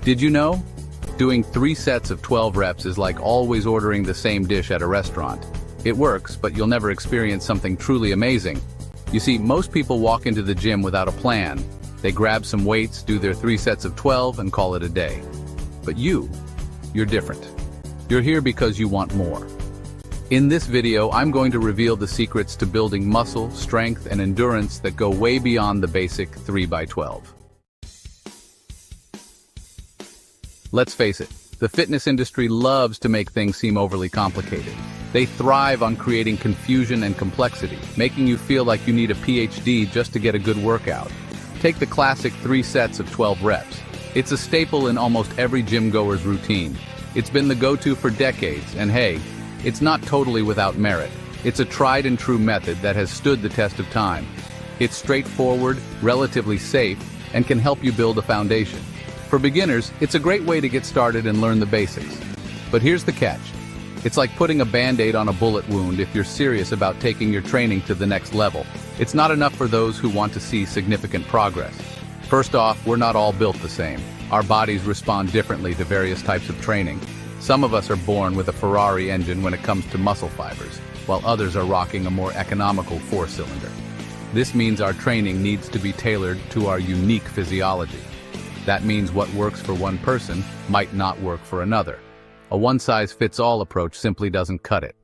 Did you know? Doing 3 sets of 12 reps is like always ordering the same dish at a restaurant. It works, but you'll never experience something truly amazing. You see, most people walk into the gym without a plan. They grab some weights, do their 3 sets of 12, and call it a day. But you're different. You're here because you want more. In this video, I'm going to reveal the secrets to building muscle, strength, and endurance that go way beyond the basic 3x12. Let's face it, the fitness industry loves to make things seem overly complicated. They thrive on creating confusion and complexity, making you feel like you need a PhD just to get a good workout. Take the classic 3 sets of 12 reps. It's a staple in almost every gym-goer's routine. It's been the go-to for decades, and hey, it's not totally without merit. It's a tried-and-true method that has stood the test of time. It's straightforward, relatively safe, and can help you build a foundation. For beginners, it's a great way to get started and learn the basics. But here's the catch. It's like putting a Band-Aid on a bullet wound if you're serious about taking your training to the next level. It's not enough for those who want to see significant progress. First off, we're not all built the same. Our bodies respond differently to various types of training. Some of us are born with a Ferrari engine when it comes to muscle fibers, while others are rocking a more economical 4-cylinder. This means our training needs to be tailored to our unique physiology. That means what works for one person might not work for another. A one-size-fits-all approach simply doesn't cut it.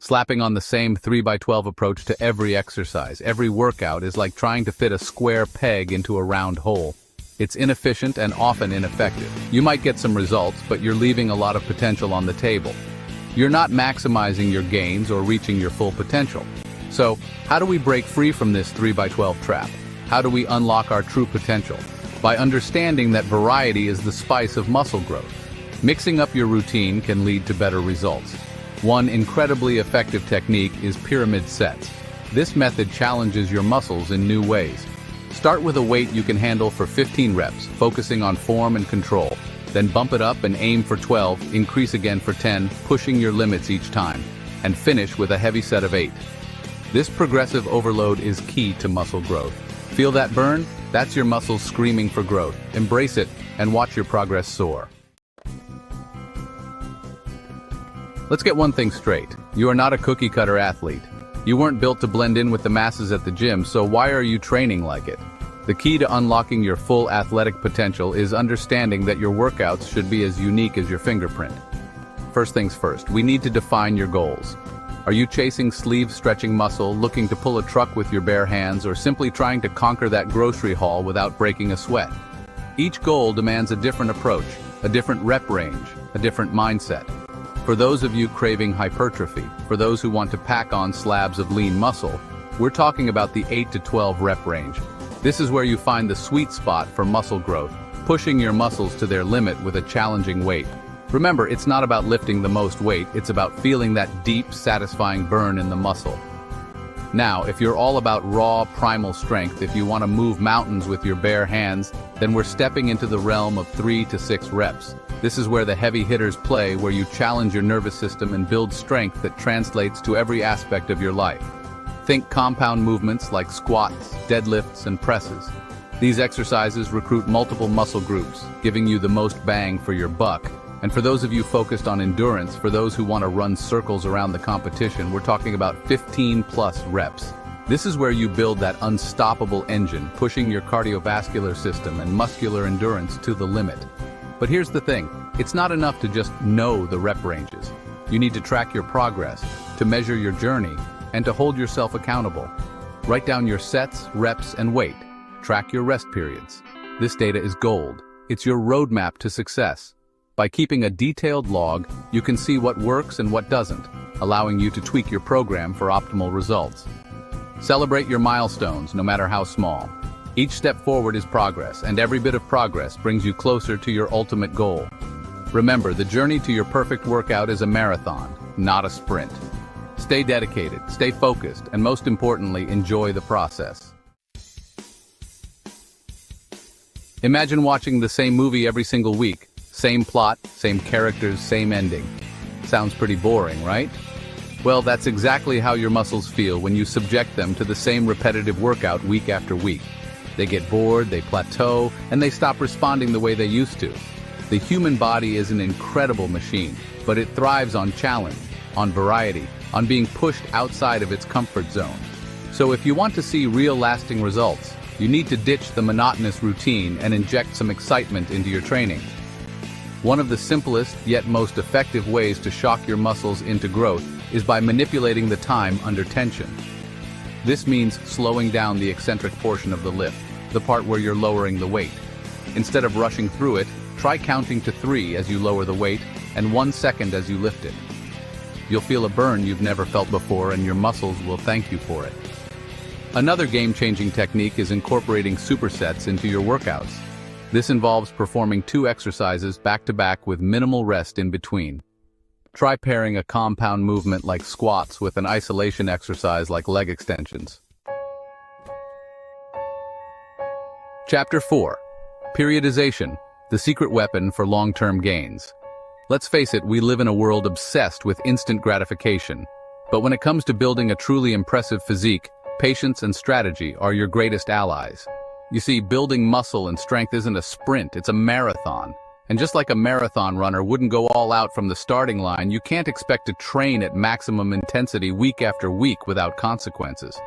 Slapping on the same 3x12 approach to every exercise, every workout is like trying to fit a square peg into a round hole. It's inefficient and often ineffective. You might get some results, but you're leaving a lot of potential on the table. You're not maximizing your gains or reaching your full potential. So, how do we break free from this 3x12 trap? How do we unlock our true potential? By understanding that variety is the spice of muscle growth. Mixing up your routine can lead to better results. One incredibly effective technique is pyramid sets. This method challenges your muscles in new ways. Start with a weight you can handle for 15 reps, focusing on form and control. Then bump it up and aim for 12, increase again for 10, pushing your limits each time. And finish with a heavy set of 8. This progressive overload is key to muscle growth. Feel that burn? That's your muscles screaming for growth. Embrace it and watch your progress soar. Let's get one thing straight. You are not a cookie-cutter athlete. You weren't built to blend in with the masses at the gym, so why are you training like it? The key to unlocking your full athletic potential is understanding that your workouts should be as unique as your fingerprint. First things first, we need to define your goals. Are you chasing sleeve-stretching muscle, looking to pull a truck with your bare hands, or simply trying to conquer that grocery haul without breaking a sweat? Each goal demands a different approach, a different rep range, a different mindset. For those of you craving hypertrophy, for those who want to pack on slabs of lean muscle, we're talking about the 8 to 12 rep range. This is where you find the sweet spot for muscle growth, pushing your muscles to their limit with a challenging weight. Remember, it's not about lifting the most weight, it's about feeling that deep, satisfying burn in the muscle. Now, if you're all about raw, primal strength, if you want to move mountains with your bare hands, then we're stepping into the realm of 3 to 6 reps. This is where the heavy hitters play, where you challenge your nervous system and build strength that translates to every aspect of your life. Think compound movements like squats, deadlifts, and presses. These exercises recruit multiple muscle groups, giving you the most bang for your buck. And for those of you focused on endurance, for those who want to run circles around the competition, we're talking about 15+ reps. This is where you build that unstoppable engine, pushing your cardiovascular system and muscular endurance to the limit. But here's the thing, it's not enough to just know the rep ranges. You need to track your progress, to measure your journey, and to hold yourself accountable. Write down your sets, reps, and weight. Track your rest periods. This data is gold. It's your roadmap to success. By keeping a detailed log, you can see what works and what doesn't, allowing you to tweak your program for optimal results. Celebrate your milestones, no matter how small. Each step forward is progress, and every bit of progress brings you closer to your ultimate goal. Remember, the journey to your perfect workout is a marathon, not a sprint. Stay dedicated, stay focused, and most importantly, enjoy the process. Imagine watching the same movie every single week. Same plot, same characters, same ending. Sounds pretty boring, right? Well, that's exactly how your muscles feel when you subject them to the same repetitive workout week after week. They get bored, they plateau, and they stop responding the way they used to. The human body is an incredible machine, but it thrives on challenge, on variety, on being pushed outside of its comfort zone. So if you want to see real lasting results, you need to ditch the monotonous routine and inject some excitement into your training. One of the simplest yet most effective ways to shock your muscles into growth is by manipulating the time under tension. This means slowing down the eccentric portion of the lift, the part where you're lowering the weight. Instead of rushing through it, try counting to 3 as you lower the weight and 1 second as you lift it. You'll feel a burn you've never felt before, and your muscles will thank you for it. Another game-changing technique is incorporating supersets into your workouts. This involves performing 2 exercises back-to-back with minimal rest in between. Try pairing a compound movement like squats with an isolation exercise like leg extensions. Chapter 4. Periodization, the secret weapon for long-term gains. Let's face it, we live in a world obsessed with instant gratification. But when it comes to building a truly impressive physique, patience and strategy are your greatest allies. You see, building muscle and strength isn't a sprint, it's a marathon. And just like a marathon runner wouldn't go all out from the starting line, you can't expect to train at maximum intensity week after week without consequences.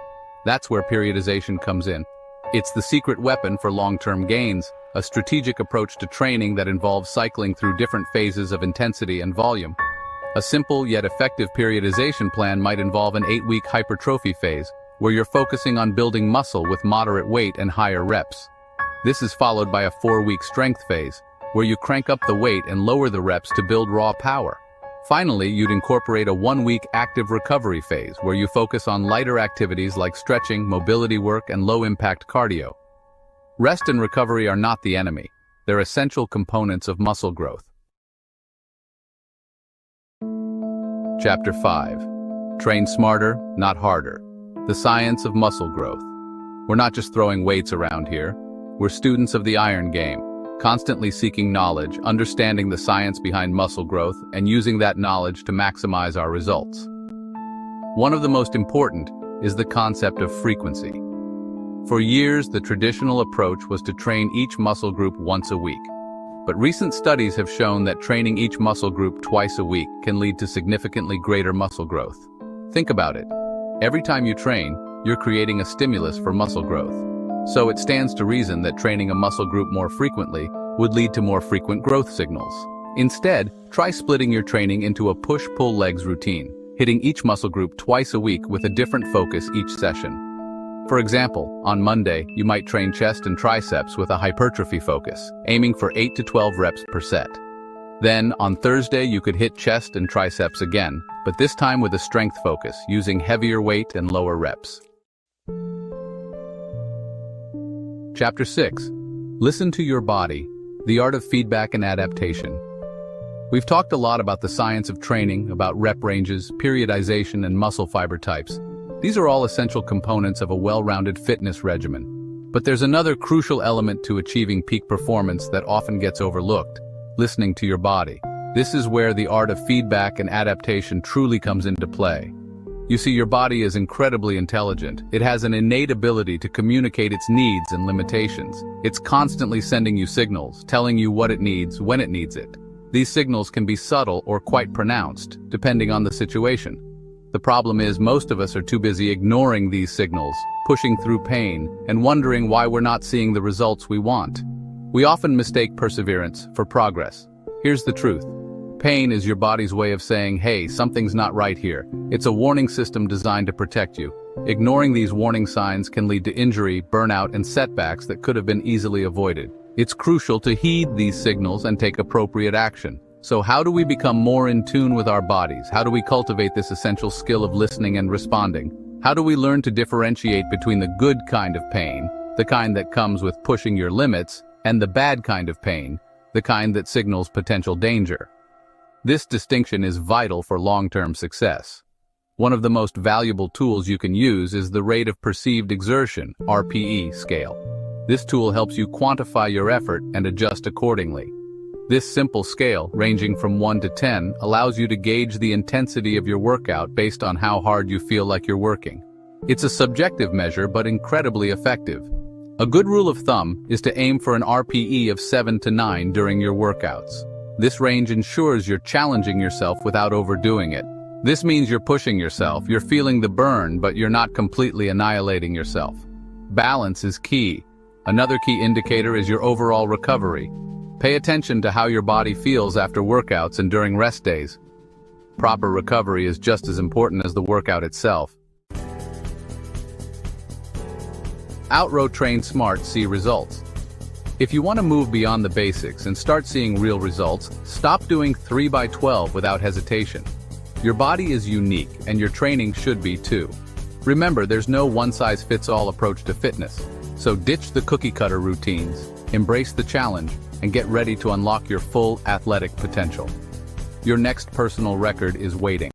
That's where periodization comes in. It's the secret weapon for long-term gains, a strategic approach to training that involves cycling through different phases of intensity and volume. A simple yet effective periodization plan might involve an 8-week hypertrophy phase, where you're focusing on building muscle with moderate weight and higher reps. This is followed by a 4-week strength phase, where you crank up the weight and lower the reps to build raw power. Finally, you'd incorporate a 1-week active recovery phase, where you focus on lighter activities like stretching, mobility work, and low-impact cardio. Rest and recovery are not the enemy. They're essential components of muscle growth. Chapter 5. Train smarter, not harder. The science of muscle growth. We're not just throwing weights around here. We're students of the iron game, constantly seeking knowledge, understanding the science behind muscle growth, and using that knowledge to maximize our results. One of the most important is the concept of frequency. For years, the traditional approach was to train each muscle group once a week. But recent studies have shown that training each muscle group twice a week can lead to significantly greater muscle growth. Think about it. Every time you train, you're creating a stimulus for muscle growth. So it stands to reason that training a muscle group more frequently would lead to more frequent growth signals. Instead, try splitting your training into a push-pull legs routine, hitting each muscle group twice a week with a different focus each session. For example, on Monday, you might train chest and triceps with a hypertrophy focus, aiming for 8 to 12 reps per set. Then, on Thursday, you could hit chest and triceps again, but this time with a strength focus, using heavier weight and lower reps. Chapter 6. Listen to your body, the art of feedback and adaptation. We've talked a lot about the science of training, about rep ranges, periodization, and muscle fiber types. These are all essential components of a well-rounded fitness regimen. But there's another crucial element to achieving peak performance that often gets overlooked: listening to your body. This is where the art of feedback and adaptation truly comes into play. You see, your body is incredibly intelligent. It has an innate ability to communicate its needs and limitations. It's constantly sending you signals, telling you what it needs, when it needs it. These signals can be subtle or quite pronounced, depending on the situation. The problem is, most of us are too busy ignoring these signals, pushing through pain, and wondering why we're not seeing the results we want. We often mistake perseverance for progress. Here's the truth. Pain is your body's way of saying, hey, something's not right here. It's a warning system designed to protect you. Ignoring these warning signs can lead to injury, burnout, and setbacks that could have been easily avoided. It's crucial to heed these signals and take appropriate action. So how do we become more in tune with our bodies? How do we cultivate this essential skill of listening and responding? How do we learn to differentiate between the good kind of pain, the kind that comes with pushing your limits, and the bad kind of pain, the kind that signals potential danger? This distinction is vital for long-term success. One of the most valuable tools you can use is the rate of perceived exertion, RPE, scale. This tool helps you quantify your effort and adjust accordingly. This simple scale, ranging from 1 to 10, allows you to gauge the intensity of your workout based on how hard you feel like you're working. It's a subjective measure, but incredibly effective. A good rule of thumb is to aim for an RPE of 7 to 9 during your workouts. This range ensures you're challenging yourself without overdoing it. This means you're pushing yourself, you're feeling the burn, but you're not completely annihilating yourself. Balance is key. Another key indicator is your overall recovery. Pay attention to how your body feels after workouts and during rest days. Proper recovery is just as important as the workout itself. APro Train Smart, see results. If you want to move beyond the basics and start seeing real results, stop doing 3x12 without hesitation. Your body is unique, and your training should be too. Remember, there's no one-size-fits-all approach to fitness, so ditch the cookie-cutter routines, embrace the challenge, and get ready to unlock your full athletic potential. Your next personal record is waiting.